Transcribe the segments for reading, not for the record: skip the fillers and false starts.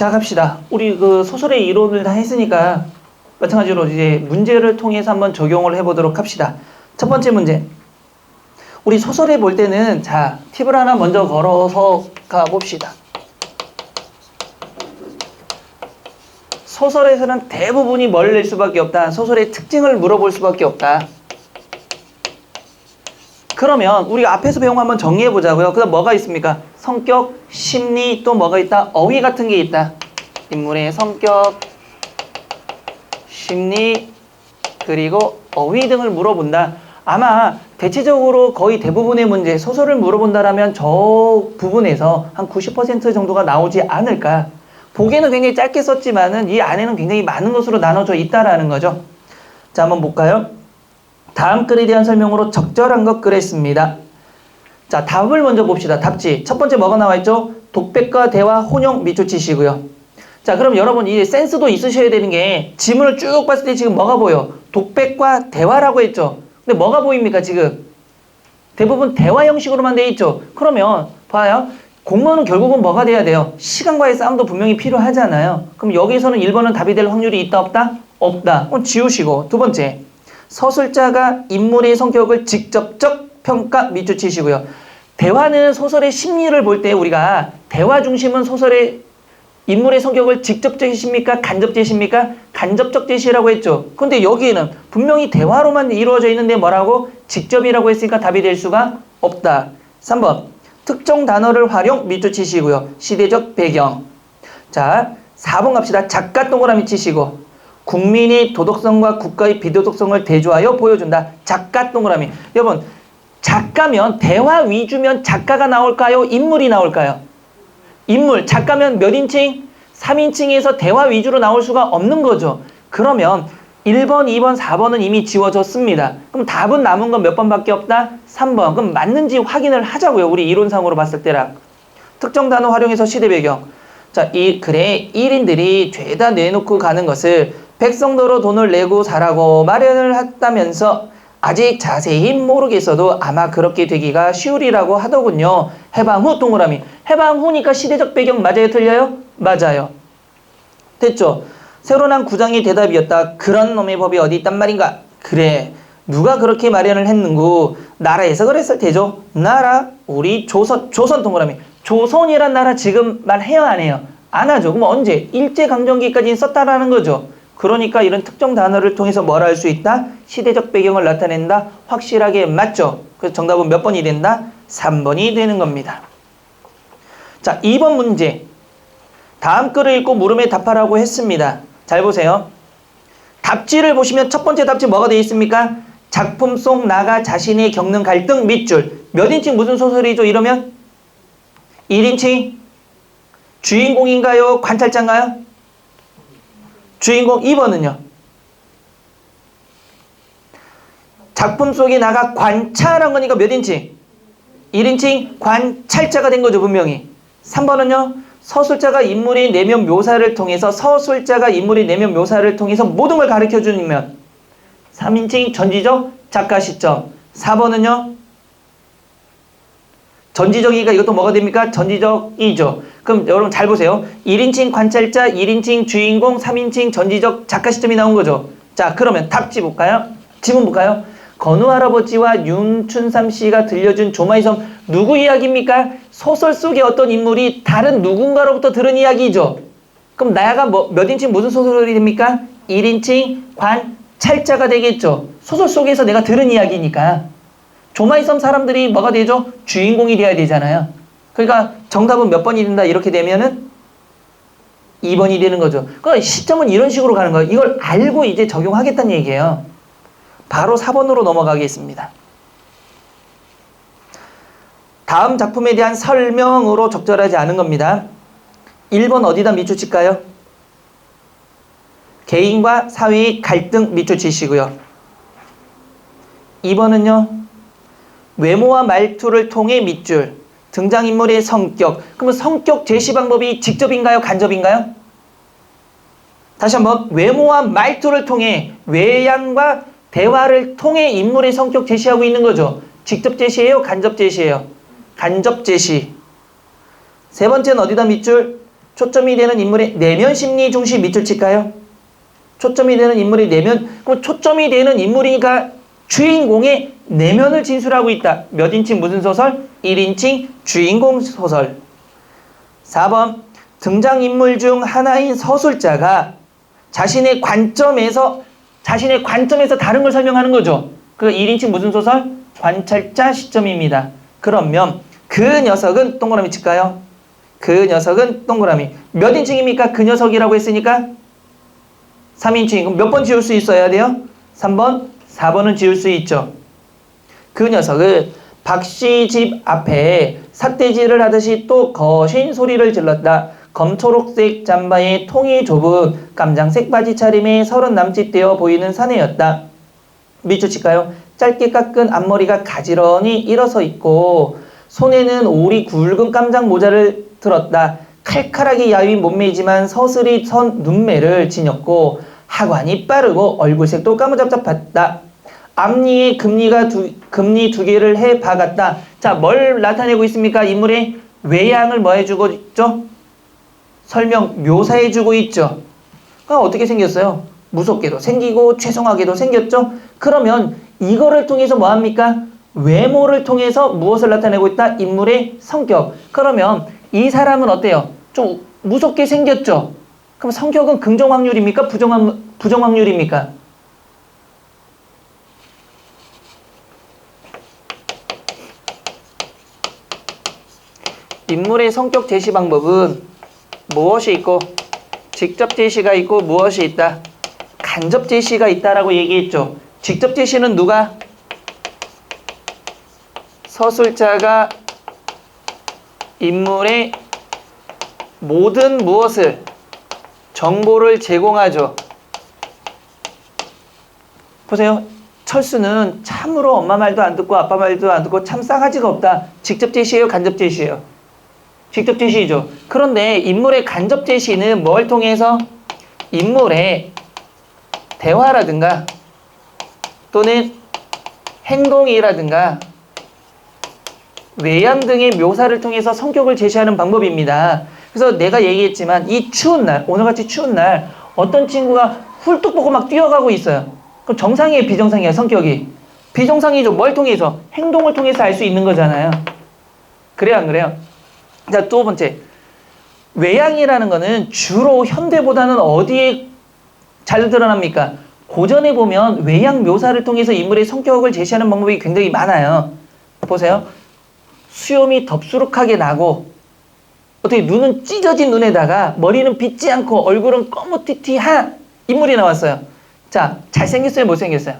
자, 갑시다. 우리 그 소설의 이론을 다 했으니까 마찬가지로 이제 문제를 통해서 한번 적용을 해보도록 합시다. 첫 번째 문제. 우리 소설에 볼 때는 자, 팁을 하나 먼저 걸어서 가봅시다. 소설에서는 대부분이 뭘 낼 수밖에 없다. 소설의 특징을 물어볼 수밖에 없다. 그러면 우리가 앞에서 배운 거 한번 정리해 보자고요. 그 다음 뭐가 있습니까? 성격, 심리, 또 뭐가 있다? 어휘 같은 게 있다. 인물의 성격, 심리, 그리고 어휘 등을 물어본다. 아마 대체적으로 거의 대부분의 문제, 소설을 물어본다라면 저 부분에서 한 90% 정도가 나오지 않을까. 보기에는 굉장히 짧게 썼지만은 이 안에는 굉장히 많은 것으로 나눠져 있다라는 거죠. 자, 한번 볼까요? 다음 글에 대한 설명으로 적절한 것 그랬습니다. 자, 답을 먼저 봅시다. 답지. 첫 번째 뭐가 나와 있죠? 독백과 대화, 혼용, 밑줄 치시고요. 자, 그럼 여러분 이 센스도 있으셔야 되는 게 지문을 쭉 봤을 때 지금 뭐가 보여? 독백과 대화라고 했죠. 근데 뭐가 보입니까 지금? 대부분 대화 형식으로만 돼 있죠. 그러면 봐요. 공무원은 결국은 뭐가 돼야 돼요? 시간과의 싸움도 분명히 필요하잖아요. 그럼 여기서는 1번은 답이 될 확률이 있다 없다? 없다. 그럼 지우시고. 두 번째. 서술자가 인물의 성격을 직접적 평가 밑줄 치시고요. 대화는 소설의 심리를 볼 때 우리가 대화 중심은 소설의 인물의 성격을 직접 제시입니까? 간접 제시입니까? 간접적 제시라고 했죠. 근데 여기에는 분명히 대화로만 이루어져 있는데 뭐라고? 직접이라고 했으니까 답이 될 수가 없다. 3번. 특정 단어를 활용 밑줄 치시고요. 시대적 배경. 자, 4번 갑시다. 작가 동그라미 치시고. 국민의 도덕성과 국가의 비도덕성을 대조하여 보여준다. 작가 동그라미. 여러분, 작가면 대화 위주면 작가가 나올까요? 인물이 나올까요? 인물. 작가면 몇 인칭? 3인칭에서 대화 위주로 나올 수가 없는 거죠. 그러면 1번, 2번, 4번은 이미 지워졌습니다. 그럼 답은 남은 건 몇 번밖에 없다? 3번. 그럼 맞는지 확인을 하자고요. 우리 이론상으로 봤을 때랑. 특정 단어 활용해서 시대 배경. 자, 이 글에 1인들이 죄다 내놓고 가는 것을 백성도로 돈을 내고 사라고 마련을 했다면서 아직 자세히 모르겠어도 아마 그렇게 되기가 쉬우리라고 하더군요. 해방 후 동그라미. 해방 후니까 시대적 배경 맞아요? 틀려요? 맞아요. 됐죠? 새로 난 구장의 대답이었다. 그런 놈의 법이 어디 있단 말인가? 그래. 누가 그렇게 마련을 했는고? 나라에서 그랬을 테죠. 나라? 우리 조선 동그라미. 조선이란 나라 지금 말해요 안 해요? 안 하죠. 그럼 언제? 일제강점기까지 썼다라는 거죠. 그러니까 이런 특정 단어를 통해서 뭘 할 수 있다? 시대적 배경을 나타낸다. 확실하게 맞죠? 그래서 정답은 몇 번이 된다? 3번이 되는 겁니다. 자, 2번 문제. 다음 글을 읽고 물음에 답하라고 했습니다. 잘 보세요. 답지를 보시면 첫 번째 답지 뭐가 되어 있습니까? 작품 속 나가 자신이 겪는 갈등 밑줄. 몇 인칭 무슨 소설이죠? 이러면 1인칭 주인공인가요? 관찰자인가요? 주인공. 2번은요? 작품 속에 나가 관찰한 거니까 몇 인칭? 1인칭 관찰자가 된 거죠 분명히. 3번은요? 서술자가 인물의 내면 묘사를 통해서 모든 걸 가르쳐주는 면. 3인칭 전지적 작가 시점. 4번은요? 전지적이니까 이것도 뭐가 됩니까? 전지적이죠. 그럼 여러분 잘 보세요. 1인칭 관찰자, 1인칭 주인공, 3인칭 전지적 작가 시점이 나온 거죠. 자, 그러면 답지 볼까요? 지문 볼까요? 건우 할아버지와 윤춘삼 씨가 들려준 조마이섬 누구 이야기입니까? 소설 속의 어떤 인물이 다른 누군가로부터 들은 이야기죠. 그럼 나야가 몇 인칭 무슨 소설이 됩니까? 1인칭 관찰자가 되겠죠. 소설 속에서 내가 들은 이야기니까. 조마이섬 사람들이 뭐가 되죠? 주인공이 돼야 되잖아요. 그러니까 정답은 몇 번이 된다 이렇게 되면은 2번이 되는 거죠. 그러니까 시점은 이런 식으로 가는 거예요. 이걸 알고 이제 적용하겠다는 얘기예요. 바로 4번으로 넘어가겠습니다. 다음 작품에 대한 설명으로 적절하지 않은 겁니다. 1번 어디다 밑줄 칠까요? 개인과 사회의 갈등 밑줄 치시고요. 2번은요. 외모와 말투를 통해 밑줄. 등장인물의 성격. 그러면 성격 제시 방법이 직접인가요? 간접인가요? 다시 한번. 외모와 말투를 통해 외양과 대화를 통해 인물의 성격 제시하고 있는 거죠. 직접 제시예요? 간접 제시예요? 간접 제시. 세 번째는 어디다 밑줄? 초점이 되는 인물의 내면 심리 중시 밑줄 칠까요? 초점이 되는 인물의 내면, 그럼 초점이 되는 인물이니까 주인공의 내면을 진술하고 있다. 몇 인칭 무슨 소설? 1인칭 주인공 소설. 4번 등장인물 중 하나인 서술자가 자신의 관점에서 다른 걸 설명하는 거죠. 그 1인칭 무슨 소설? 관찰자 시점입니다. 그러면 그 녀석은 동그라미 칠까요? 그 녀석은 동그라미. 몇 인칭입니까? 그 녀석이라고 했으니까 3인칭. 그럼 몇 번 지울 수 있어야 돼요? 3번, 4번은 지울 수 있죠. 그 녀석은 박씨 집 앞에 삿대질을 하듯이 또 거신 소리를 질렀다. 검초록색 잠바에 통이 좁은 깜장색 바지 차림에 30 남짓 되어 보이는 사내였다. 밑줄 칠까요? 짧게 깎은 앞머리가 가지런히 일어서 있고 손에는 오리 굵은 깜장 모자를 들었다. 칼칼하게 야윈 몸매이지만 서슬이 선 눈매를 지녔고 하관이 빠르고 얼굴색도 까무잡잡했다. 앞니에 금리 두 개를 해 박았다. 자, 뭘 나타내고 있습니까? 인물의 외양을 뭐 해주고 있죠? 설명, 묘사해주고 있죠. 어떻게 생겼어요? 무섭게도 생기고 죄송하게도 생겼죠? 그러면 이거를 통해서 뭐 합니까? 외모를 통해서 무엇을 나타내고 있다? 인물의 성격. 그러면 이 사람은 어때요? 좀 무섭게 생겼죠? 그럼 성격은 긍정 확률입니까? 부정 확률입니까? 인물의 성격 제시 방법은 무엇이 있고 직접 제시가 있고 무엇이 있다? 간접 제시가 있다라고 얘기했죠. 직접 제시는 누가? 서술자가 인물의 모든 무엇을 정보를 제공하죠. 보세요. 철수는 참으로 엄마 말도 안 듣고 아빠 말도 안 듣고 참 싸가지가 없다. 직접 제시예요? 간접 제시예요? 직접 제시죠. 그런데 인물의 간접 제시는 뭘 통해서? 인물의 대화라든가 또는 행동이라든가 외양 등의 묘사를 통해서 성격을 제시하는 방법입니다. 그래서 내가 얘기했지만 이 추운 날, 오늘같이 추운 날 어떤 친구가 훌뚝 보고 막 뛰어가고 있어요. 그럼 정상이에요? 비정상이에요? 성격이? 비정상이죠. 뭘 통해서? 행동을 통해서 알 수 있는 거잖아요. 그래요? 안 그래요? 자, 두 번째. 외양이라는 거는 주로 현대보다는 어디에 잘 드러납니까? 고전에 보면 외양 묘사를 통해서 인물의 성격을 제시하는 방법이 굉장히 많아요. 보세요. 수염이 덥수룩하게 나고 어떻게 눈은 찢어진 눈에다가 머리는 빗지 않고 얼굴은 꺼무티티한 인물이 나왔어요. 자, 잘생겼어요? 못생겼어요?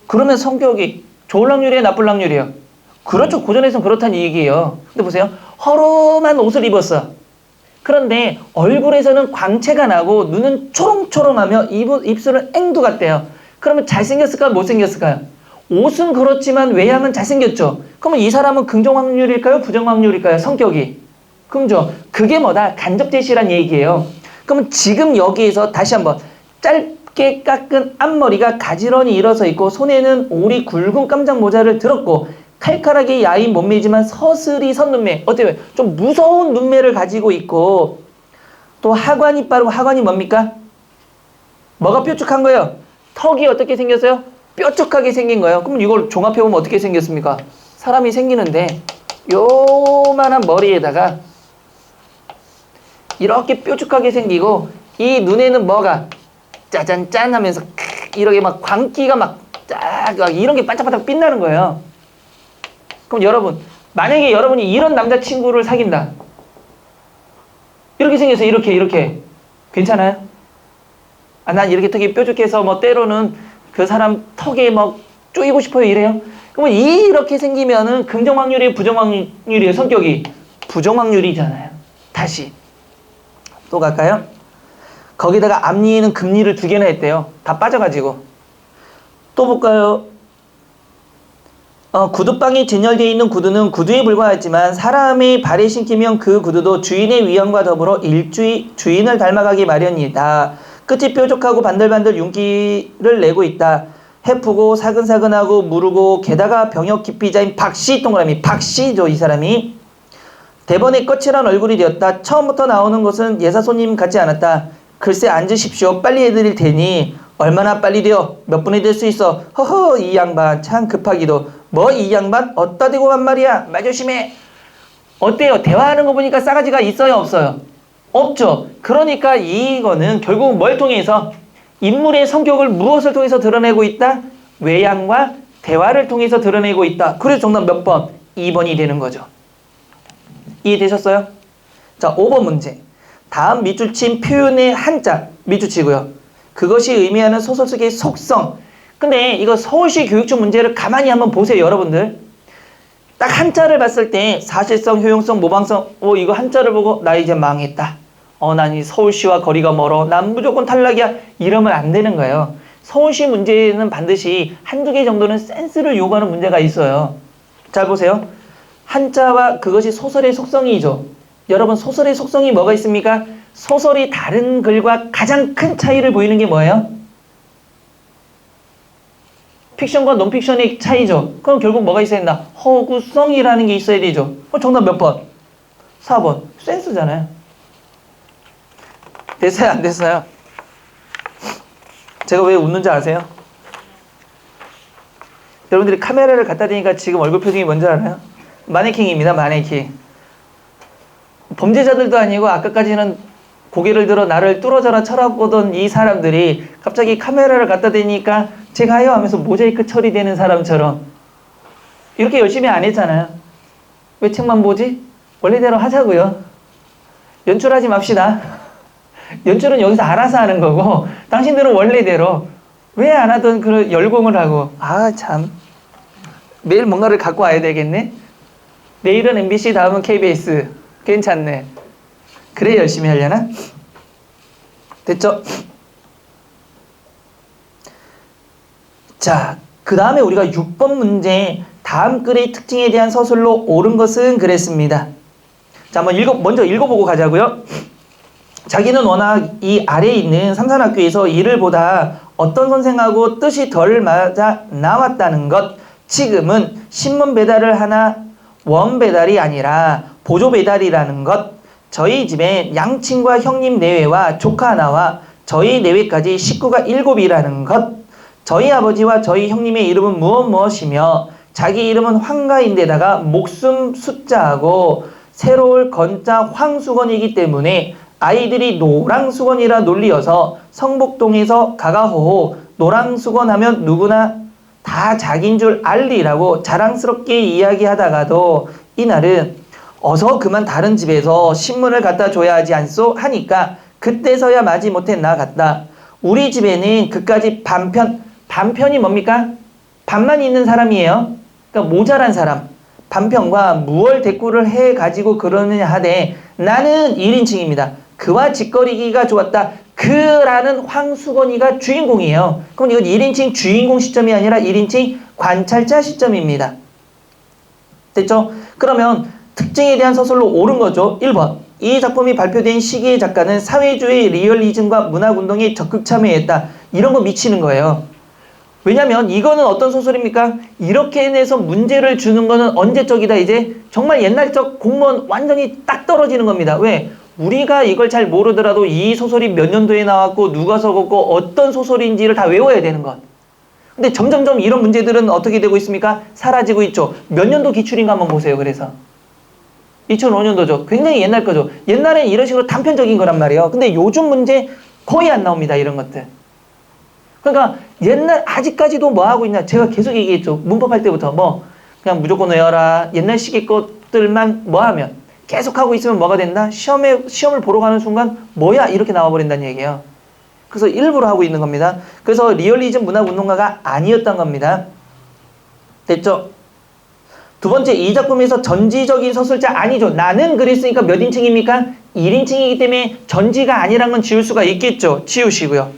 그러면 성격이 좋을 확률이에요? 나쁠 확률이에요? 그렇죠. 고전에서는 그렇다는 얘기예요. 근데 보세요. 허름한 옷을 입었어. 그런데 얼굴에서는 광채가 나고 눈은 초롱초롱하며 입술은 앵두 같대요. 그러면 잘생겼을까요? 못생겼을까요? 옷은 그렇지만 외양은 잘생겼죠. 그러면 이 사람은 긍정 확률일까요? 부정 확률일까요? 성격이. 긍정. 그게 뭐다? 간접 제시란 얘기예요. 그러면 지금 여기에서 다시 한번 짧게 깎은 앞머리가 가지런히 일어서 있고 손에는 오리 굵은 깜장 모자를 들었고 칼칼하게 야인 몸매지만 서슬이 선 눈매. 어때요? 좀 무서운 눈매를 가지고 있고 또 하관이 빠르고 하관이 뭡니까? 뭐가 뾰족한 거예요? 턱이 어떻게 생겼어요? 뾰족하게 생긴 거예요. 그럼 이걸 종합해보면 어떻게 생겼습니까? 사람이 생기는데 요만한 머리에다가 이렇게 뾰족하게 생기고 이 눈에는 뭐가 짜잔짠 하면서 이렇게 막 광기가 막 쫙 이런 게 반짝반짝 빛나는 거예요. 그럼 여러분, 만약에 여러분이 이런 남자친구를 사귄다. 이렇게 생겨서 이렇게 괜찮아요? 아, 난 이렇게 턱이 뾰족해서 뭐 때로는 그 사람 턱에 막 쪼이고 싶어요 이래요? 그러면 이렇게 생기면은 긍정 확률이에요? 부정 확률이에요? 성격이? 부정 확률이잖아요. 다시 또 갈까요? 거기다가 앞니에는 금리를 2개나 했대요. 다 빠져가지고. 또 볼까요? 구두방이 진열되어 있는 구두는 구두에 불과하지만 사람의 발에 신기면 그 구두도 주인의 위엄과 더불어 주인을 닮아가기 마련이다. 끝이 뾰족하고 반들반들 윤기를 내고 있다. 해프고 사근사근하고 무르고 게다가 병역 기피자인 박씨 동그라미 박씨죠. 이 사람이 대번에 거칠한 얼굴이 되었다. 처음부터 나오는 것은 예사손님 같지 않았다. 글쎄 앉으십시오. 빨리 해드릴 테니. 얼마나 빨리 되어? 몇 분이 될 수 있어? 허허 이 양반 참 급하기도. 뭐 이 양반? 어디다 대고 간 말이야? 말 조심해. 어때요? 대화하는 거 보니까 싸가지가 있어요 없어요? 없죠. 그러니까 이거는 결국 뭘 통해서 인물의 성격을 무엇을 통해서 드러내고 있다? 외양과 대화를 통해서 드러내고 있다. 그래서 정답 몇 번? 2번이 되는 거죠. 이해되셨어요? 자, 5번 문제. 다음 밑줄 친 표현의 한자 밑줄 치고요. 그것이 의미하는 소설 속의 속성. 근데 이거 서울시 교육청 문제를 가만히 한번 보세요, 여러분들. 딱 한자를 봤을 때 사실성, 효용성, 모방성. 이거 한자를 보고 나 이제 망했다. 난 이 서울시와 거리가 멀어. 난 무조건 탈락이야. 이러면 안 되는 거예요. 서울시 문제는 반드시 한두 개 정도는 센스를 요구하는 문제가 있어요. 잘 보세요. 한자와 그것이 소설의 속성이죠. 여러분 소설의 속성이 뭐가 있습니까? 소설이 다른 글과 가장 큰 차이를 보이는 게 뭐예요? 픽션과 논픽션의 차이죠. 그럼 결국 뭐가 있어야 된다? 허구성이라는 게 있어야 되죠. 정답 몇 번? 4번. 센스잖아요. 됐어요? 안 됐어요? 제가 왜 웃는지 아세요? 여러분들이 카메라를 갖다 대니까 지금 얼굴 표정이 뭔지 알아요? 마네킹입니다. 마네킹. 범죄자들도 아니고 아까까지는 고개를 들어 나를 뚫어져라 쳐다보던 이 사람들이 갑자기 카메라를 갖다 대니까 제가요 하면서 모자이크 처리되는 사람처럼 이렇게 열심히 안 했잖아요. 왜 책만 보지? 원래대로 하자고요. 연출하지 맙시다. 연출은 여기서 알아서 하는 거고 당신들은 원래대로 왜 안 하던 그런 열공을 하고 참 매일 뭔가를 갖고 와야 되겠네. 내일은 MBC 다음은 KBS 괜찮네. 그래 열심히 하려나? 됐죠? 자, 그 다음에 우리가 6번 문제 다음 글의 특징에 대한 서술로 옳은 것은 그랬습니다. 자, 한번 먼저 읽어보고 가자고요. 자기는 워낙 이 아래에 있는 삼산학교에서 일을 보다 어떤 선생하고 뜻이 덜 맞아 나왔다는 것. 지금은 신문 배달을 하나 원 배달이 아니라 보조 배달이라는 것. 저희 집에 양친과 형님 내외와 조카 하나와 저희 내외까지 식구가 7이라는 것. 저희 아버지와 저희 형님의 이름은 무엇이며 자기 이름은 황가인데다가 목숨 숫자하고 새로울 건자 황수건이기 때문에 아이들이 노랑수건이라 놀리어서 성북동에서 가가호호 노랑수건 하면 누구나 다 자기인 줄 알리라고 자랑스럽게 이야기하다가도 이날은 어서 그만 다른 집에서 신문을 갖다 줘야 하지 않소 하니까 그때서야 마지못해 나갔다. 우리 집에는 그까지 반편이 뭡니까? 반만 있는 사람이에요. 그러니까 모자란 사람. 반편과 무얼 대꾸를 해가지고 그러느냐 하되 나는 1인칭입니다. 그와 짓거리기가 좋았다. 그라는 황수건이가 주인공이에요. 그럼 이건 1인칭 주인공 시점이 아니라 1인칭 관찰자 시점입니다. 됐죠? 그러면 특징에 대한 서술로 옳은 거죠. 1번. 이 작품이 발표된 시기의 작가는 사회주의 리얼리즘과 문학운동에 적극 참여했다. 이런 거 미치는 거예요. 왜냐면 이거는 어떤 소설입니까? 이렇게 해내서 문제를 주는 거는 언제적이다 이제? 정말 옛날적 공무원 완전히 딱 떨어지는 겁니다. 왜? 우리가 이걸 잘 모르더라도 이 소설이 몇 년도에 나왔고 누가 적었고 어떤 소설인지를 다 외워야 되는 것. 근데 점점점 이런 문제들은 어떻게 되고 있습니까? 사라지고 있죠. 몇 년도 기출인가 한번 보세요. 그래서 2005년도죠. 굉장히 옛날 거죠. 옛날엔 이런 식으로 단편적인 거란 말이에요. 근데 요즘 문제 거의 안 나옵니다. 이런 것들. 그러니까 옛날 아직까지도 뭐 하고 있냐. 제가 계속 얘기했죠. 문법 할 때부터 그냥 무조건 외워라. 옛날 시기 것들만 뭐 하면 계속 하고 있으면 뭐가 된다? 시험을 보러 가는 순간 뭐야? 이렇게 나와버린다는 얘기예요. 그래서 일부러 하고 있는 겁니다. 그래서 리얼리즘 문학운동가가 아니었던 겁니다. 됐죠? 두 번째, 이 작품에서 전지적인 서술자 아니죠. 나는 그랬으니까 몇 인칭입니까? 1인칭이기 때문에 전지가 아니란 건 지울 수가 있겠죠. 지우시고요.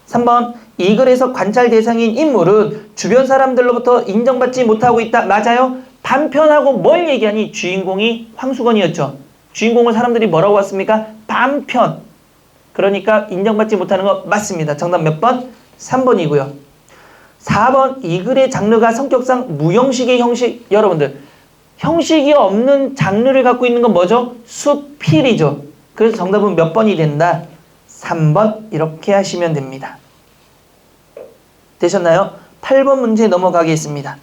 3번, 이 글에서 관찰 대상인 인물은 주변 사람들로부터 인정받지 못하고 있다. 맞아요? 반편하고 뭘 얘기하니? 주인공이 황수건이었죠. 주인공을 사람들이 뭐라고 왔습니까? 반편. 그러니까 인정받지 못하는 거 맞습니다. 정답 몇 번? 3번이고요. 4번, 이 글의 장르가 성격상 무형식의 형식. 여러분들, 형식이 없는 장르를 갖고 있는 건 뭐죠? 수필이죠. 그래서 정답은 몇 번이 된다? 3번 이렇게 하시면 됩니다. 되셨나요? 8번 문제 넘어가겠습니다.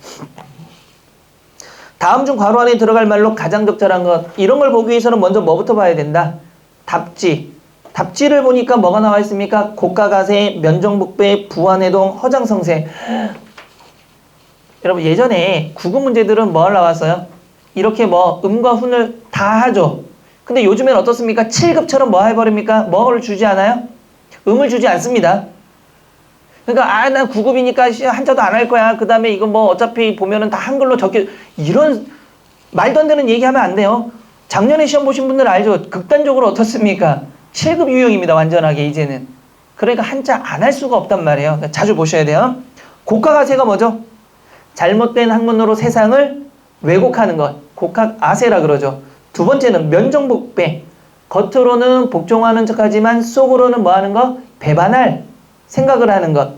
다음 중 괄호 안에 들어갈 말로 가장 적절한 것. 이런 걸 보기 위해서는 먼저 뭐부터 봐야 된다? 답지. 답지를 보니까 뭐가 나와 있습니까? 고가가세, 면정복배, 부안해동, 허장성세. 여러분 예전에 국어 문제들은 뭐 나왔어요? 이렇게 뭐 음과 훈을 다 하죠. 근데 요즘엔 어떻습니까? 7급처럼 뭐 해버립니까? 뭐를 주지 않아요? 음을 주지 않습니다. 그러니까 난 9급이니까 한자도 안 할 거야. 그 다음에 이거 뭐 어차피 보면은 다 한글로 적혀. 이런 말도 안 되는 얘기하면 안 돼요. 작년에 시험 보신 분들 알죠? 극단적으로 어떻습니까? 7급 유형입니다. 완전하게 이제는. 그러니까 한자 안 할 수가 없단 말이에요. 그러니까 자주 보셔야 돼요. 고가가세가 뭐죠? 잘못된 학문으로 세상을 왜곡하는 것. 곡학아세라 그러죠. 두 번째는 면정복배. 겉으로는 복종하는 척하지만 속으로는 뭐 하는 거? 배반할 생각을 하는 것.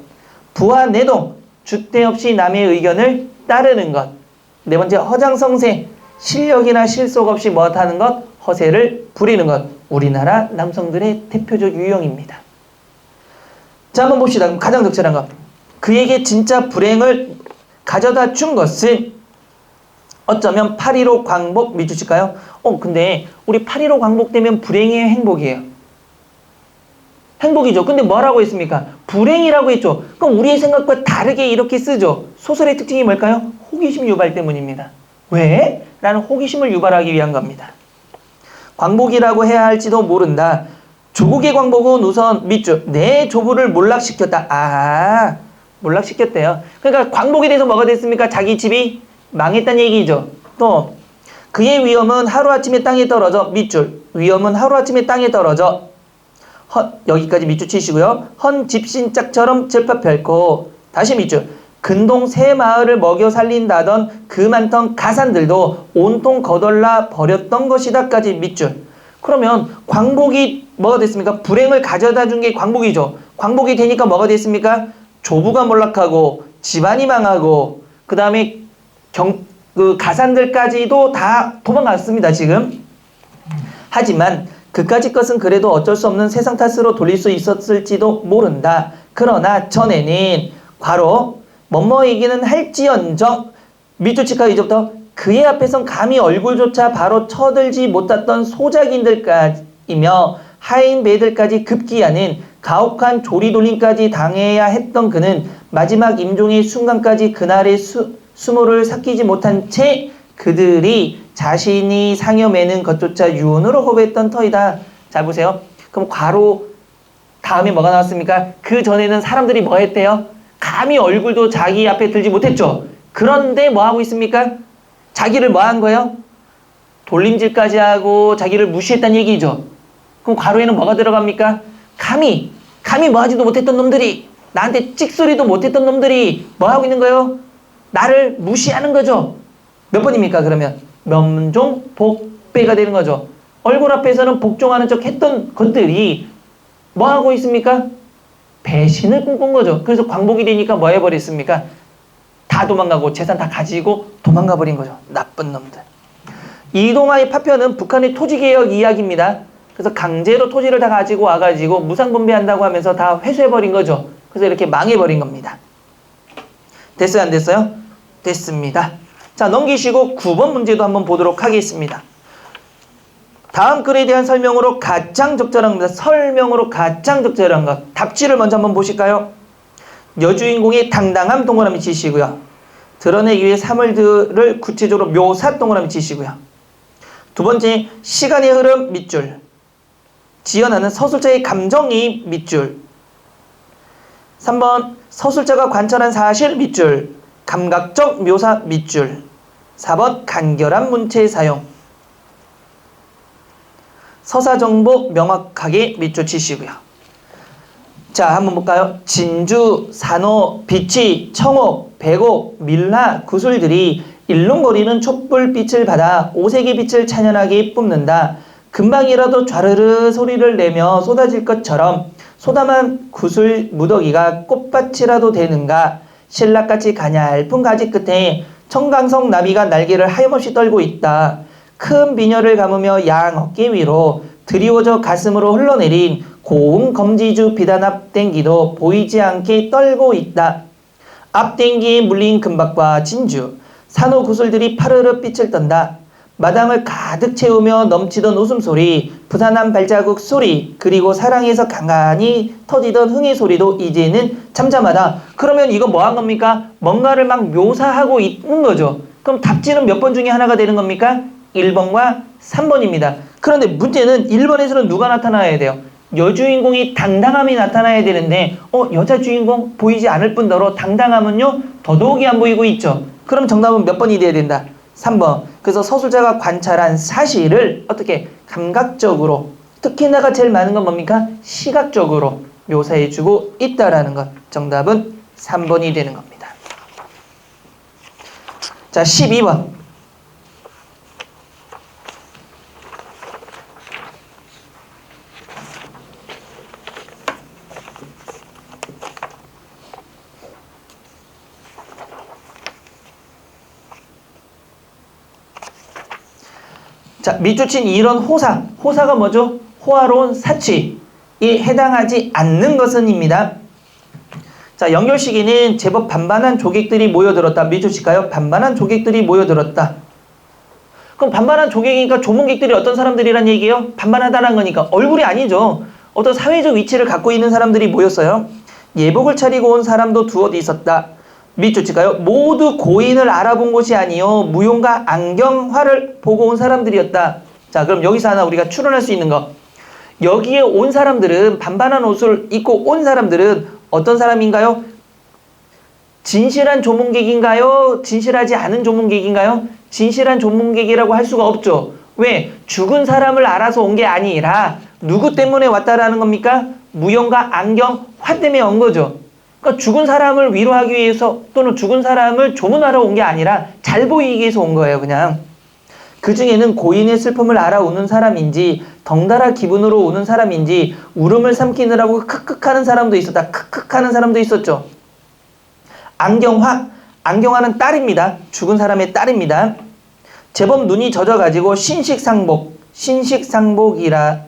부안해동. 줏대 없이 남의 의견을 따르는 것. 네 번째 허장성세. 실력이나 실속 없이 뭐하는 것? 허세를 부리는 것. 우리나라 남성들의 대표적 유형입니다. 자, 한번 봅시다. 그럼 가장 적절한 것. 그에게 진짜 불행을 가져다 준 것은 어쩌면 8.15 광복 밑줄칠까요? 근데 우리 8.15 광복 되면 불행이에요, 행복이에요? 행복이죠. 근데 뭐라고 했습니까? 불행이라고 했죠. 그럼 우리의 생각과 다르게 이렇게 쓰죠. 소설의 특징이 뭘까요? 호기심 유발 때문입니다. 왜? 라는 호기심을 유발하기 위한 겁니다. 광복이라고 해야 할지도 모른다. 조국의 광복은 우선 밑줄. 내 조부를 몰락시켰다. 몰락시켰대요. 그러니까 광복에 대해서 뭐가 됐습니까? 자기 집이 망했다는 얘기죠. 또 그의 위험은 하루아침에 땅에 떨어져. 밑줄. 위험은 하루아침에 땅에 떨어져. 여기까지 밑줄 치시고요. 헌 집신짝처럼 절파펼고. 다시 밑줄. 근동 새 마을을 먹여 살린다던 그 많던 가산들도 온통 거덜나 버렸던 것이다까지 밑줄. 그러면 광복이 뭐가 됐습니까? 불행을 가져다 준 게 광복이죠. 광복이 되니까 뭐가 됐습니까? 조부가 몰락하고 집안이 망하고 그 다음에 그 가산들까지도 다 도망갔습니다. 지금. 하지만 그까짓 것은 그래도 어쩔 수 없는 세상 탓으로 돌릴 수 있었을지도 모른다. 그러나 전에는 괄호 뭐뭐이기는 할지언정 밑줄 칠까 이제부터 그의 앞에선 감히 얼굴조차 바로 쳐들지 못했던 소작인들까지이며 하인 배들까지 급기야는 가혹한 조리돌림까지 당해야 했던 그는 마지막 임종의 순간까지 그날의 수모를 삭히지 못한 채 그들이 자신이 상여매는 것조차 유언으로 호배했던 터이다. 자 보세요. 그럼 괄호 다음에 뭐가 나왔습니까? 그 전에는 사람들이 뭐 했대요? 감히 얼굴도 자기 앞에 들지 못했죠. 그런데 뭐 하고 있습니까? 자기를 뭐 한 거예요? 돌림질까지 하고 자기를 무시했다는 얘기죠. 그럼 괄호에는 뭐가 들어갑니까? 감히 뭐 하지도 못했던 놈들이, 나한테 찍소리도 못했던 놈들이 뭐 하고 있는 거예요? 나를 무시하는 거죠. 몇 번입니까 그러면? 면종복배가 되는 거죠. 얼굴 앞에서는 복종하는 척 했던 것들이 뭐 하고 있습니까? 배신을 꿈꾼 거죠. 그래서 광복이 되니까 뭐 해버렸습니까? 다 도망가고 재산 다 가지고 도망가 버린 거죠. 나쁜 놈들. 이동화의 파편은 북한의 토지개혁 이야기입니다. 그래서 강제로 토지를 다 가지고 와가지고 무상분배한다고 하면서 다 회수해버린 거죠. 그래서 이렇게 망해버린 겁니다. 됐어요? 안 됐어요? 됐습니다. 자, 넘기시고 9번 문제도 한번 보도록 하겠습니다. 다음 글에 대한 설명으로 가장 적절한 겁니다. 설명으로 가장 적절한 것. 답지를 먼저 한번 보실까요? 여주인공의 당당함 동그라미 치시고요. 드러내기 위해 사물들을 구체적으로 묘사 동그라미 치시고요. 두 번째, 시간의 흐름 밑줄. 지어나는 서술자의 감정이 밑줄. 3번, 서술자가 관찰한 사실 밑줄. 감각적 묘사 밑줄. 4번, 간결한 문체의 사용. 서사 정보 명확하게 밑줄 치시고요. 자, 한번 볼까요? 진주, 산호, 비치, 청옥, 백옥, 밀라, 구슬들이 일렁거리는 촛불빛을 받아 오색의 빛을 찬연하게 뿜는다. 금방이라도 좌르르 소리를 내며 쏟아질 것처럼 소담한 구슬 무더기가 꽃밭이라도 되는가. 신락같이 가냘픈 가지 끝에 청강성 나비가 날개를 하염없이 떨고 있다. 큰 비녀를 감으며 양 어깨 위로 드리워져 가슴으로 흘러내린 고운 검지주 비단 앞댕기도 보이지 않게 떨고 있다. 앞댕기에 물린 금박과 진주, 산호 구슬들이 파르르 빛을 떤다. 마당을 가득 채우며 넘치던 웃음소리, 부산한 발자국 소리, 그리고 사랑에서 간간히 터지던 흥의 소리도 이제는 잠잠하다. 그러면 이거 뭐 한 겁니까? 뭔가를 막 묘사하고 있는 거죠. 그럼 답지는 몇 번 중에 하나가 되는 겁니까? 1번과 3번입니다. 그런데 문제는 1번에서는 누가 나타나야 돼요? 여주인공이 당당함이 나타나야 되는데 여자 주인공 보이지 않을 뿐더러 당당함은요 더더욱이 안 보이고 있죠. 그럼 정답은 몇 번이 돼야 된다? 3번. 그래서 서술자가 관찰한 사실을 어떻게 감각적으로, 특히나가 제일 많은 건 뭡니까? 시각적으로 묘사해주고 있다라는 것. 정답은 3번이 되는 겁니다. 자, 12번. 자, 밑줄친 이런 호사가 뭐죠? 호화로운 사취에 해당하지 않는 것은입니다. 자, 연결시기는 제법 반반한 조객들이 모여들었다. 밑줄칠까요? 반반한 조객들이 모여들었다. 그럼 반반한 조객이니까 조문객들이 어떤 사람들이란 얘기예요? 반반하다는 거니까 얼굴이 아니죠. 어떤 사회적 위치를 갖고 있는 사람들이 모였어요. 예복을 차리고 온 사람도 두어디 있었다. 밑줄칠까요? 모두 고인을 알아본 것이 아니요 무용과 안경화를 보고 온 사람들이었다. 자, 그럼 여기서 하나 우리가 추론할 수 있는 거. 여기에 온 사람들은, 반반한 옷을 입고 온 사람들은 어떤 사람인가요? 진실한 조문객인가요? 진실하지 않은 조문객인가요? 진실한 조문객이라고 할 수가 없죠. 왜? 죽은 사람을 알아서 온 게 아니라 누구 때문에 왔다라는 겁니까? 무용과 안경화 때문에 온 거죠. 그러니까 죽은 사람을 위로하기 위해서 또는 죽은 사람을 조문하러 온 게 아니라 잘 보이기 위해서 온 거예요, 그냥. 그 중에는 고인의 슬픔을 알아오는 사람인지, 덩달아 기분으로 오는 사람인지, 울음을 삼키느라고 크크하는 사람도 있었다. 크크하는 사람도 있었죠. 안경화는 딸입니다. 죽은 사람의 딸입니다. 제법 눈이 젖어가지고 신식상복이라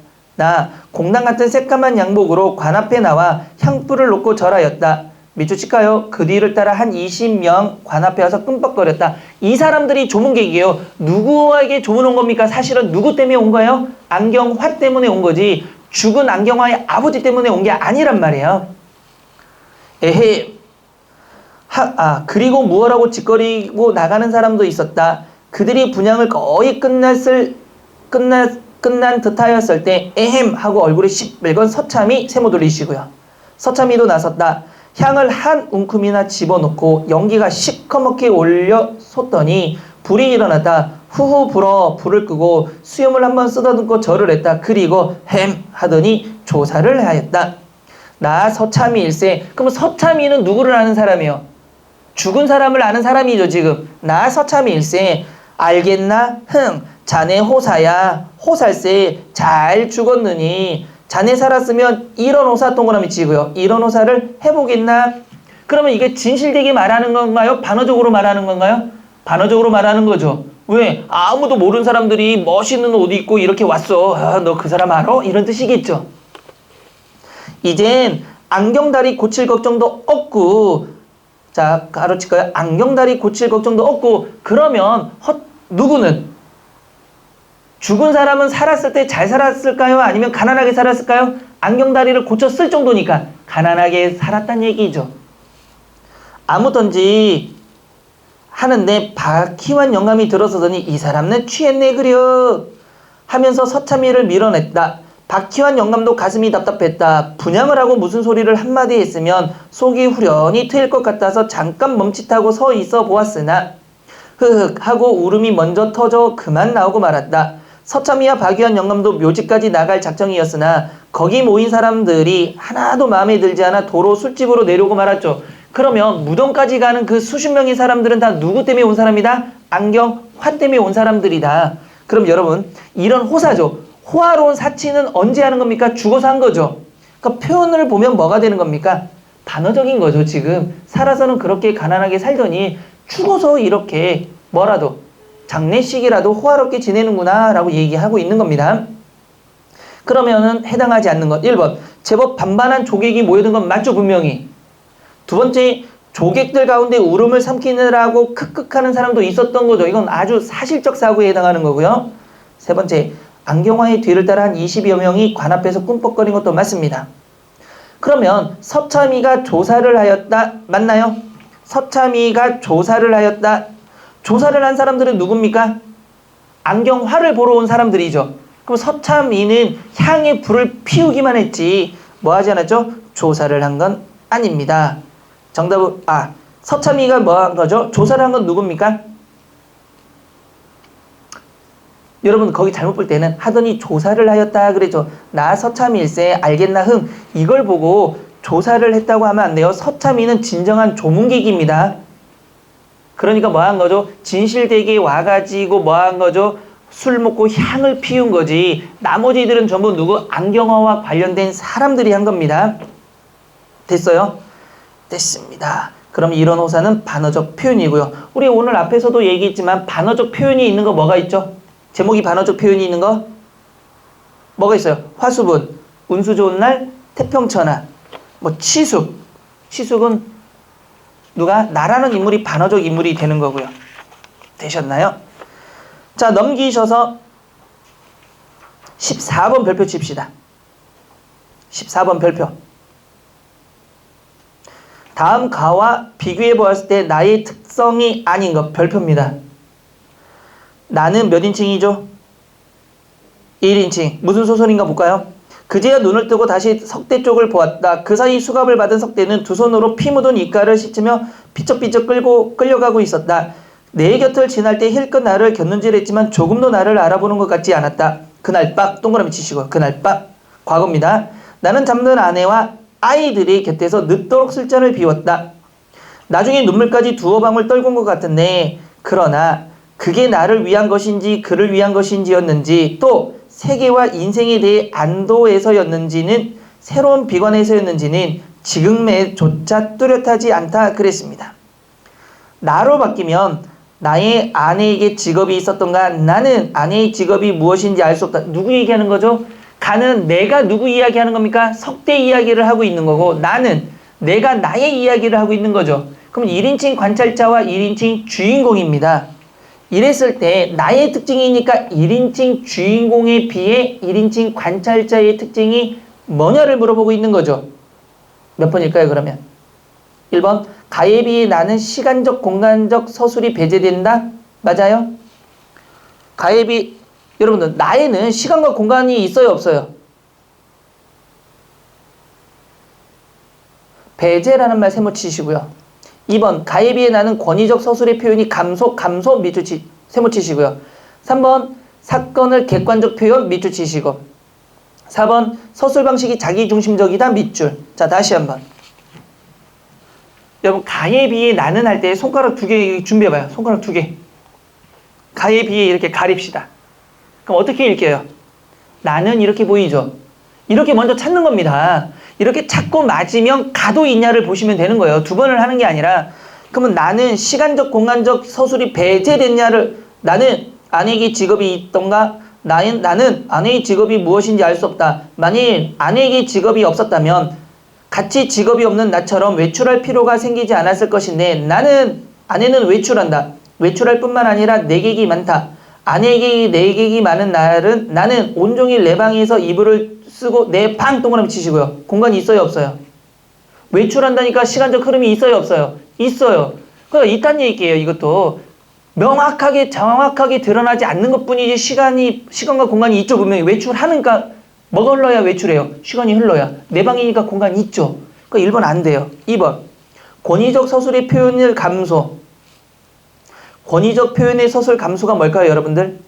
공당 같은 새까만 양복으로 관 앞에 나와 향불을 놓고 절하였다. 밑줄칠까요? 그 뒤를 따라 한 20명 관 앞에 와서 끔뻑거렸다. 이 사람들이 조문객이에요. 누구에게 조문 온 겁니까? 사실은 누구 때문에 온 거예요? 안경화 때문에 온 거지 죽은 안경화의 아버지 때문에 온 게 아니란 말이에요. 에헤. 그리고 무엇하고 짓거리고 나가는 사람도 있었다. 그들이 분향을 거의 끝난 듯하였을 때 에헴 하고 얼굴이 시뻘건 서참이 세모 돌리시고요. 서참이도 나섰다. 향을 한 움큼이나 집어넣고 연기가 시커멓게 올려 솟더니 불이 일어났다. 후후 불어 불을 끄고 수염을 한번 쓰다듬고 절을 했다. 그리고 햄 하더니 조사를 하였다. 나 서참이일세. 그럼 서참이는 누구를 아는 사람이에요? 죽은 사람을 아는 사람이죠 지금. 나 서참이일세. 알겠나? 흥. 자네 호사야. 호살세. 잘 죽었느니. 자네 살았으면 이런 호사 동그라미 치고요. 이런 호사를 해보겠나? 그러면 이게 진실되게 말하는 건가요? 반어적으로 말하는 건가요? 반어적으로 말하는 거죠. 왜? 아무도 모르는 사람들이 멋있는 옷 입고 이렇게 왔어. 너 그 사람 알아? 이런 뜻이겠죠. 이젠 안경다리 고칠 걱정도 없고, 자, 가로칠까요? 안경다리 고칠 걱정도 없고, 그러면 누구는? 죽은 사람은 살았을 때 잘 살았을까요? 아니면 가난하게 살았을까요? 안경다리를 고쳤을 정도니까 가난하게 살았단 얘기죠. 아무든지 하는데 박희환 영감이 들어서더니 이 사람은 취했네 그려 하면서 서참이를 밀어냈다. 박희환 영감도 가슴이 답답했다. 분양을 하고 무슨 소리를 한마디 했으면 속이 후련히 트일 것 같아서 잠깐 멈칫하고 서 있어 보았으나 흐흑 하고 울음이 먼저 터져 그만 나오고 말았다. 서참이와 박희환 영감도 묘지까지 나갈 작정이었으나 거기 모인 사람들이 하나도 마음에 들지 않아 도로 술집으로 내려오고 말았죠. 그러면 무덤까지 가는 그 수십 명의 사람들은 다 누구 때문에 온 사람이다? 안경화 때문에 온 사람들이다. 그럼 여러분 이런 호사죠. 호화로운 사치는 언제 하는 겁니까? 죽어서 한 거죠. 그러니까 표현을 보면 뭐가 되는 겁니까? 반어적인 거죠. 지금 살아서는 그렇게 가난하게 살더니 죽어서 이렇게 뭐라도 장례식이라도 호화롭게 지내는구나 라고 얘기하고 있는 겁니다. 그러면은 해당하지 않는 것. 1번 제법 반반한 조객이 모여든 건 맞죠, 분명히. 두 번째, 조객들 가운데 울음을 삼키느라고 크크하는 사람도 있었던 거죠. 이건 아주 사실적 사고에 해당하는 거고요. 세 번째, 안경화의 뒤를 따라 한 20여 명이 관 앞에서 꿈뻑거린 것도 맞습니다. 그러면 서참이가 조사를 하였다. 맞나요? 서참이가 조사를 하였다. 조사를 한 사람들은 누굽니까? 안경화를 보러 온 사람들이죠. 그럼 서참이는 향에 불을 피우기만 했지 뭐 하지 않았죠? 조사를 한 건 아닙니다. 정답은 서참이가 뭐 한 거죠? 조사를 한 건 누굽니까? 여러분 거기 잘못 볼 때는 하더니 조사를 하였다 그랬죠. 나 서참일세 알겠나 흥 이걸 보고 조사를 했다고 하면 안 돼요. 서참이는 진정한 조문객입니다. 그러니까 뭐 한 거죠? 진실되게 와가지고 뭐 한 거죠? 술 먹고 향을 피운 거지. 나머지들은 전부 누구? 안경화와 관련된 사람들이 한 겁니다. 됐어요? 됐습니다. 그럼 이런 호사는 반어적 표현이고요. 우리 오늘 앞에서도 얘기했지만 반어적 표현이 있는 거 뭐가 있죠? 제목이 반어적 표현이 있는 거 뭐가 있어요? 화수분, 운수 좋은 날, 태평천하, 뭐 치숙. 치숙은 누가? 나라는 인물이 반어적 인물이 되는 거고요. 되셨나요? 자, 넘기셔서 14번 별표 칩시다. 14번 별표. 다음 가와 비교해 보았을 때 나의 특성이 아닌 것 별표입니다. 나는 몇 인칭이죠? 1인칭. 무슨 소설인가 볼까요? 그제야 눈을 뜨고 다시 석대 쪽을 보았다. 그 사이 수갑을 받은 석대는 두 손으로 피 묻은 입가를 씻으며 피쩍피쩍 끌려가고 있었다. 내 곁을 지날 때 힐끗 나를 곁눈질했지만 조금도 나를 알아보는 것 같지 않았다. 그날 밤 동그라미 치시고 그날 밤 과거입니다. 나는 잠든 아내와 아이들이 곁에서 늦도록 술잔을 비웠다. 나중에 눈물까지 두어 방울 떨군 것 같은데 그러나 그게 나를 위한 것인지 그를 위한 것인지였는지 또 세계와 인생에 대해 안도해서였는지는 새로운 비관에서였는지는 지금에조차 뚜렷하지 않다 그랬습니다. 나로 바뀌면 나의 아내에게 직업이 있었던가 나는 아내의 직업이 무엇인지 알 수 없다. 누구 얘기하는 거죠? 가는 내가 누구 이야기하는 겁니까? 석대 이야기를 하고 있는 거고 나는 내가 나의 이야기를 하고 있는 거죠. 그럼 1인칭 관찰자와 1인칭 주인공입니다. 이랬을 때 나의 특징이니까 1인칭 주인공에 비해 1인칭 관찰자의 특징이 뭐냐를 물어보고 있는 거죠. 몇 번일까요 그러면? 1번 가에 비해 나는 시간적 공간적 서술이 배제된다? 맞아요? 가에 비해 여러분들 나에는 시간과 공간이 있어요 없어요? 배제라는 말 세모 치시고요. 2번 가에 비해 나는 권위적 서술의 표현이 감소 밑줄 세모 치시고요. 3번 사건을 객관적 표현 밑줄 치시고 4번 서술 방식이 자기중심적이다 밑줄. 자 다시 한번 여러분 가에 비해 나는 할 때 손가락 2개 준비해봐요. 손가락 2개 가에 비해 이렇게 가립시다. 그럼 어떻게 읽게요? 나는 이렇게 보이죠? 이렇게 먼저 찾는 겁니다. 이렇게 찾고 맞으면 가도 있냐를 보시면 되는 거예요. 두 번을 하는 게 아니라 그러면 나는 시간적 공간적 서술이 배제됐냐를 나는 아내에게 직업이 있던가 나는 아내의 직업이 무엇인지 알 수 없다. 만일 아내에게 직업이 없었다면 같이 직업이 없는 나처럼 외출할 필요가 생기지 않았을 것인데 아내는 외출한다. 외출할 뿐만 아니라 내객이 많다. 아내에게 내객이 많은 날은 나는 온종일 내 방에서 이불을 쓰고 내 방 동그라미 치시고요. 공간이 있어요 없어요? 외출한다니까 시간적 흐름이 있어요 없어요? 있어요. 그러니까 이딴 얘기예요. 이것도 명확하게 정확하게 드러나지 않는 것뿐이지 시간과 공간이 있죠. 분명히 외출하니까 뭐가 흘러야 외출해요? 시간이 흘러야. 내 방이니까 공간이 있죠. 그러니까 1번 안 돼요. 2번 권위적 서술의 표현을 감소. 권위적 표현의 서술 감소가 뭘까요 여러분들?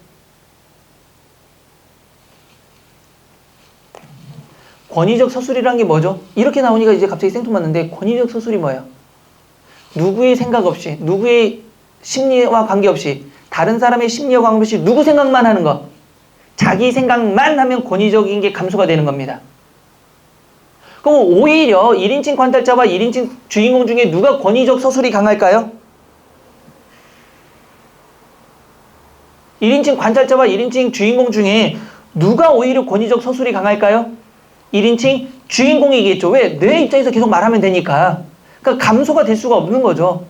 권위적 서술이란 게 뭐죠? 이렇게 나오니까 이제 갑자기 생뚱맞는데 권위적 서술이 뭐예요? 누구의 생각 없이 누구의 심리와 관계없이 다른 사람의 심리와 관계없이 누구 생각만 하는 거. 자기 생각만 하면 권위적인 게 감소가 되는 겁니다. 그럼 오히려 1인칭 관찰자와 1인칭 주인공 중에 누가 권위적 서술이 강할까요? 1인칭 관찰자와 1인칭 주인공 중에 누가 오히려 권위적 서술이 강할까요? 1인칭 주인공이겠죠. 왜? 내 입장에서 계속 말하면 되니까. 그러니까 감소가 될 수가 없는 거죠.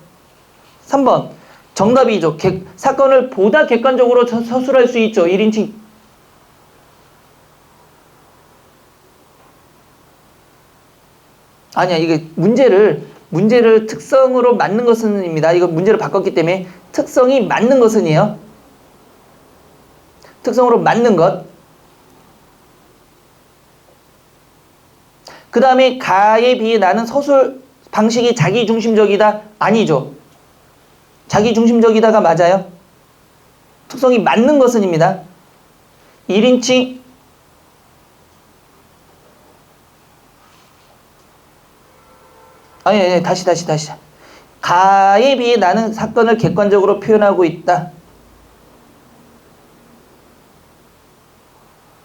3번. 정답이죠. 사건을 보다 객관적으로 서술할 수 있죠. 1인칭. 아니야. 이게 문제를 특성으로 맞는 것은입니다. 이거 문제를 바꿨기 때문에 특성이 맞는 것은이에요. 특성으로 맞는 것. 그 다음에 가에 비해 나는 서술 방식이 자기중심적이다? 아니죠. 자기중심적이다가 맞아요. 특성이 맞는 것은입니다. 1인칭 아니 다시 가에 비해 나는 사건을 객관적으로 표현하고 있다.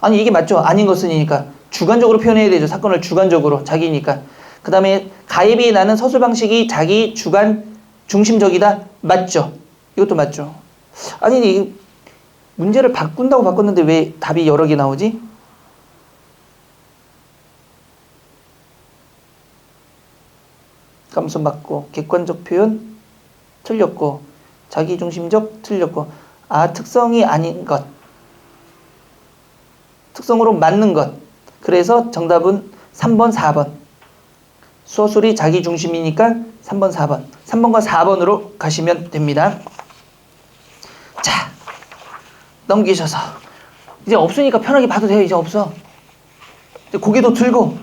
아니 이게 맞죠? 아닌 것은이니까 주관적으로 표현해야 되죠. 사건을 주관적으로 자기니까. 그 다음에 가에 비해 나는 서술 방식이 자기 주관 중심적이다. 맞죠? 이것도 맞죠? 아니 이 문제를 바꾼다고 바꿨는데 왜 답이 여러 개 나오지? 감소 맞고 객관적 표현 틀렸고 자기중심적 틀렸고 특성이 아닌 것 특성으로 맞는 것 그래서 정답은 3번 4번 서술이 자기중심이니까 3번 4번 3번과 4번으로 가시면 됩니다. 자 넘기셔서 이제 없으니까 편하게 봐도 돼요. 이제 없어. 이제 고개도 들고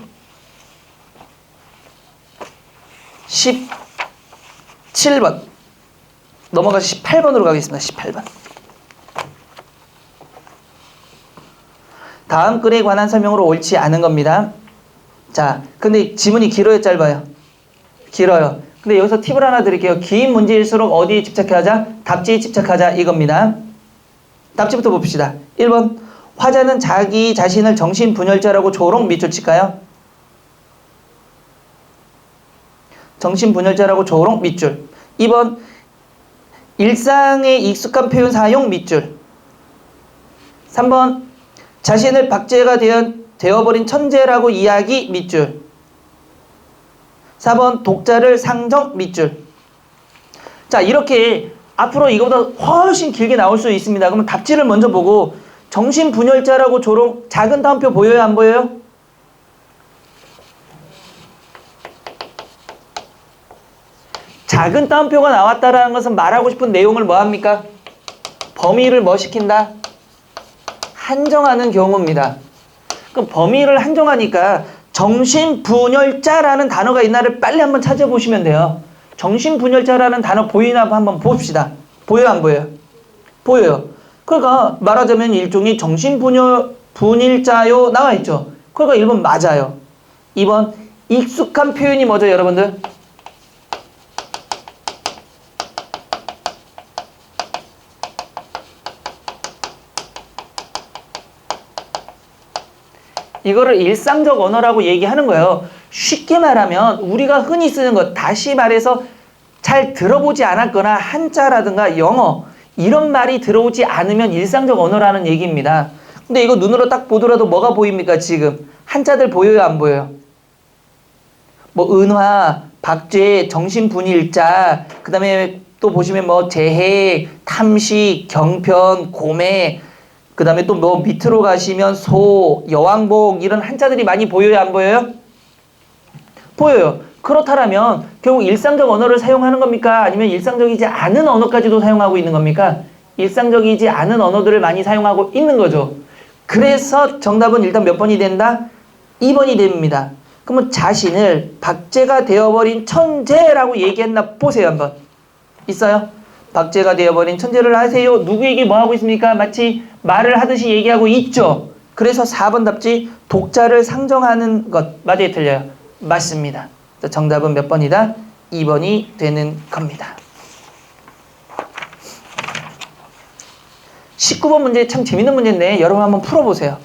17번 넘어가서 18번으로 가겠습니다. 18번 다음 글에 관한 설명으로 옳지 않은 겁니다. 자, 근데 지문이 길어요, 짧아요? 길어요. 근데 여기서 팁을 하나 드릴게요. 긴 문제일수록 어디에 집착하자? 답지에 집착하자 이겁니다. 답지부터 봅시다. 1번 화자는 자기 자신을 정신분열자라고 조롱 밑줄 칠까요? 정신분열자라고 조롱 밑줄. 2번 일상의 익숙한 표현 사용 밑줄. 3번 자신을 박제가 되어버린 천재라고 이야기 밑줄. 4번 독자를 상정 밑줄. 자 이렇게 앞으로 이거보다 훨씬 길게 나올 수 있습니다. 그러면 답지를 먼저 보고 정신분열자라고 조롱 작은 따옴표 보여요 안 보여요? 작은 따옴표가 나왔다라는 것은 말하고 싶은 내용을 뭐합니까? 범위를 뭐 시킨다? 한정하는 경우입니다. 그럼 범위를 한정하니까 정신분열자라는 단어가 있나를 빨리 한번 찾아보시면 돼요. 정신분열자라는 단어 보이나 한번 봅시다. 보여요 안 보여요? 보여요. 그러니까 말하자면 일종의 정신분열자요 나와 있죠. 그러니까 1번 맞아요. 2번 익숙한 표현이 뭐죠 여러분들? 이거를 일상적 언어라고 얘기하는 거예요. 쉽게 말하면 우리가 흔히 쓰는 것, 다시 말해서 잘 들어보지 않았거나 한자라든가 영어 이런 말이 들어오지 않으면 일상적 언어라는 얘기입니다. 근데 이거 눈으로 딱 보더라도 뭐가 보입니까 지금? 한자들 보여요 안 보여요? 뭐 은화, 박제, 정신분일자 그 다음에 또 보시면 뭐 재해, 탐식, 경편, 고매 그 다음에 또 뭐 밑으로 가시면 소, 여왕복 이런 한자들이 많이 보여요 안 보여요? 보여요. 그렇다면 결국 일상적 언어를 사용하는 겁니까? 아니면 일상적이지 않은 언어까지도 사용하고 있는 겁니까? 일상적이지 않은 언어들을 많이 사용하고 있는 거죠. 그래서 정답은 일단 몇 번이 된다? 2번이 됩니다. 그러면 자신을 박제가 되어버린 천재라고 얘기했나 보세요 한번. 있어요? 박제가 되어버린 천재를 하세요. 누구에게 뭐 하고 있습니까? 마치 말을 하듯이 얘기하고 있죠. 그래서 4번 답지 독자를 상정하는 것 맞아요 틀려요? 맞습니다. 정답은 몇 번이다? 2번이 되는 겁니다. 19번 문제 참 재밌는 문제인데 여러분 한번 풀어보세요.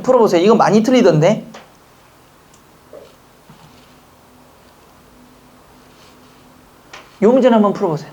풀어보세요. 이거 많이 틀리던데. 이 문제는 한번 풀어보세요.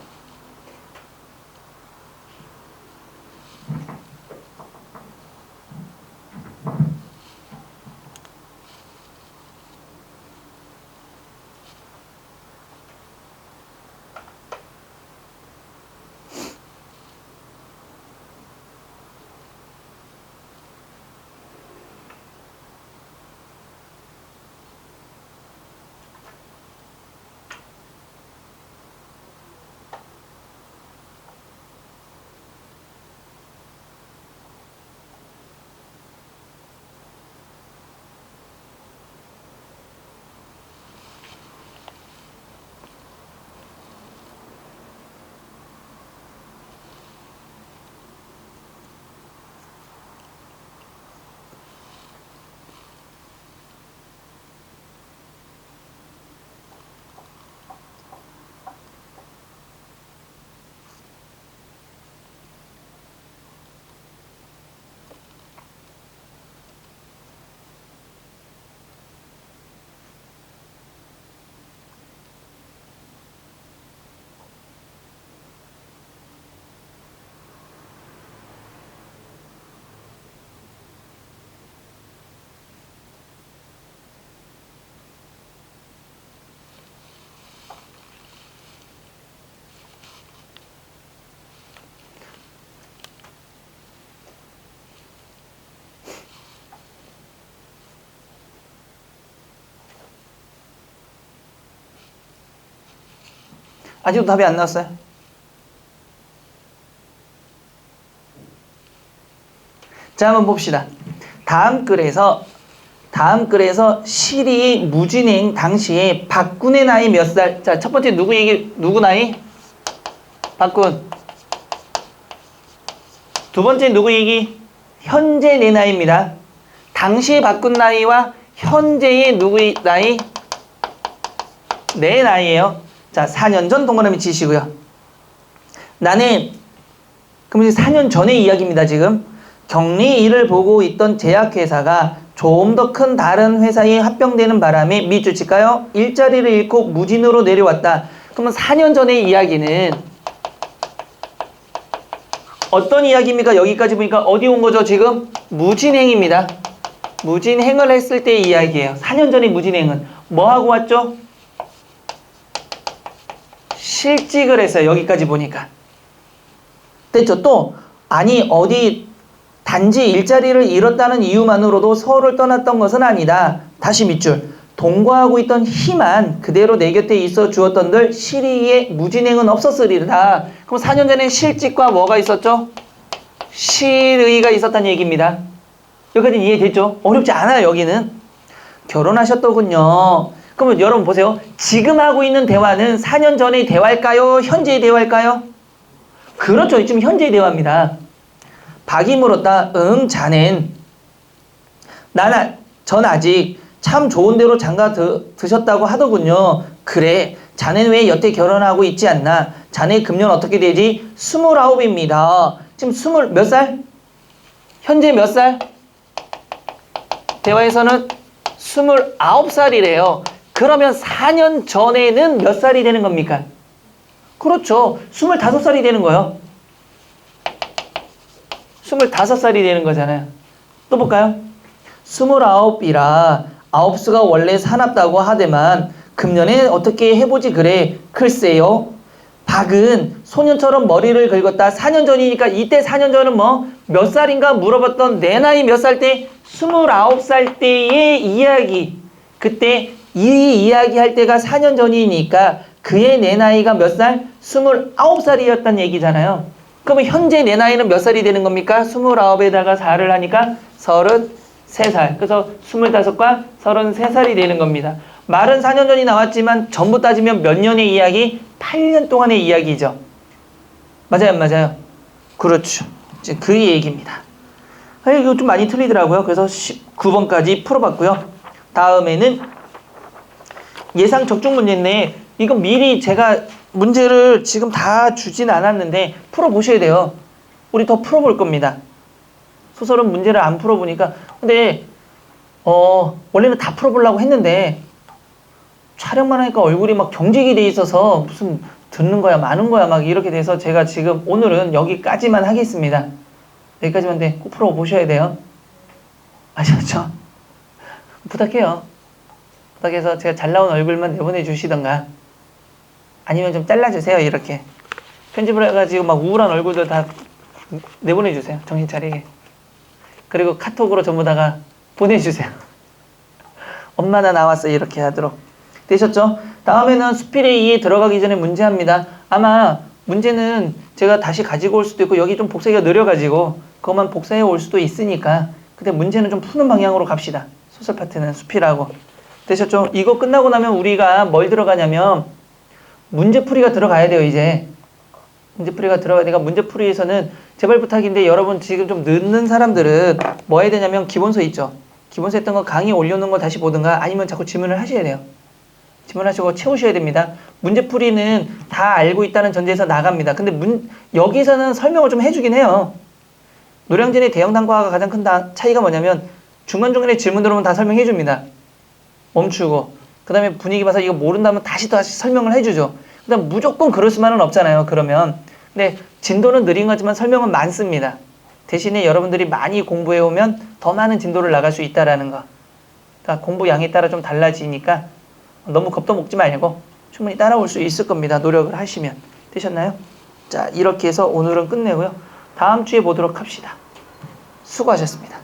아직도 답이 안 나왔어요. 자, 한번 봅시다. 다음 글에서 실이 무진행 당시에 박군의 나이 몇 살? 자, 첫 번째 누구 나이? 박군. 두 번째 누구 얘기? 현재 내 나이입니다. 당시의 박군 나이와 현재의 누구의 나이? 내 나이예요. 자, 4년 전 동그라미 치시고요. 나는, 그럼 이제 4년 전의 이야기입니다, 지금. 격리 일을 보고 있던 제약회사가 좀 더 큰 다른 회사에 합병되는 바람에 밑줄 칠까요? 일자리를 잃고 무진으로 내려왔다. 그러면 4년 전의 이야기는 어떤 이야기입니까? 여기까지 보니까 어디 온 거죠, 지금? 무진행입니다. 무진행을 했을 때의 이야기예요. 4년 전의 무진행은 뭐 하고 왔죠? 실직을 했어요. 여기까지 보니까. 됐죠? 또 아니 어디 단지 일자리를 잃었다는 이유만으로도 서울을 떠났던 것은 아니다. 다시 밑줄. 동거하고 있던 희만 그대로 내 곁에 있어 주었던들 실의의 무진행은 없었으리다. 그럼 4년 전에 실직과 뭐가 있었죠? 실의가 있었다는 얘기입니다. 여기까지 이해됐죠? 어렵지 않아요. 여기는. 결혼하셨더군요. 그러면 여러분 보세요. 지금 하고 있는 대화는 4년 전의 대화일까요? 현재의 대화일까요? 그렇죠. 지금 현재의 대화입니다. 박이 물었다. 자넨. 전 아직 참 좋은 데로 장가 드셨다고 하더군요. 그래. 자넨 왜 여태 결혼하고 있지 않나? 자네 금년 어떻게 되지? 29입니다. 지금 몇 살? 현재 몇 살? 대화에서는 29살이래요. 그러면 4년 전에는 몇 살이 되는 겁니까? 그렇죠. 25살이 되는 거예요. 25살이 되는 거잖아요. 또 볼까요? 29이라 9수가 원래 사납다고 하되만 금년에 어떻게 해보지 그래. 글쎄요. 박은 소년처럼 머리를 긁었다. 4년 전이니까 이때 4년 전은 뭐 몇 살인가 물어봤던 내 나이 몇 살 때? 29살 때의 이야기. 그때 이 이야기 할 때가 4년 전이니까 그의 내 나이가 몇 살? 29살이었단 얘기잖아요. 그러면 현재 내 나이는 몇 살이 되는 겁니까? 29에다가 4를 하니까 33살. 그래서 25과 33살이 되는 겁니다. 말은 4년 전이 나왔지만 전부 따지면 몇 년의 이야기? 8년 동안의 이야기죠. 맞아요, 안 맞아요? 그렇죠. 이제 그 얘기입니다. 이거 좀 많이 틀리더라고요. 그래서 19번까지 풀어봤고요. 다음에는 예상 적중 문제인데 이거 미리 제가 문제를 지금 다 주진 않았는데 풀어보셔야 돼요. 우리 더 풀어볼 겁니다. 소설은 문제를 안 풀어보니까 근데 원래는 다 풀어보려고 했는데 촬영만 하니까 얼굴이 막 경직이 돼 있어서 무슨 듣는 거야 마는 거야 막 이렇게 돼서 제가 지금 오늘은 여기까지만 하겠습니다. 여기까지만 돼. 꼭 풀어보셔야 돼요. 아셨죠? 부탁해요. 부탁해서 제가 잘 나온 얼굴만 내보내 주시던가 아니면 좀 잘라주세요. 이렇게 편집을 해가지고 막 우울한 얼굴들 다 내보내주세요. 정신 차리게. 그리고 카톡으로 전부 다가 보내주세요. 엄마 나 나왔어. 이렇게 하도록 되셨죠? 다음에는 수필의 2에 들어가기 전에 문제합니다. 아마 문제는 제가 다시 가지고 올 수도 있고 여기 좀 복사기가 느려가지고 그것만 복사해 올 수도 있으니까 근데 문제는 좀 푸는 방향으로 갑시다. 소설 파트는 수필하고 되셨죠? 이거 끝나고 나면 우리가 뭘 들어가냐면 문제풀이가 들어가야 돼요. 이제 문제풀이가 들어가야 되니까 문제풀이에서는 제발 부탁인데 여러분 지금 좀 늦는 사람들은 뭐 해야 되냐면 기본서 있죠. 기본서 했던 거 강의 올려놓은 거 다시 보든가 아니면 자꾸 질문을 하셔야 돼요. 질문하시고 채우셔야 됩니다. 문제풀이는 다 알고 있다는 전제에서 나갑니다. 근데 여기서는 설명을 좀 해주긴 해요. 노량진의 대형단과가 가장 큰 차이가 뭐냐면 중간중간에 질문 들어오면 다 설명해 줍니다. 멈추고 그 다음에 분위기 봐서 이거 모른다면 다시 설명을 해주죠. 그 다음 무조건 그럴 수만은 없잖아요. 그러면 근데 진도는 느린 거지만 설명은 많습니다. 대신에 여러분들이 많이 공부해 오면 더 많은 진도를 나갈 수 있다라는 거. 그러니까 공부 양에 따라 좀 달라지니까 너무 겁도 먹지 말고 충분히 따라올 수 있을 겁니다. 노력을 하시면. 되셨나요? 자, 이렇게 해서 오늘은 끝내고요. 다음 주에 보도록 합시다. 수고하셨습니다.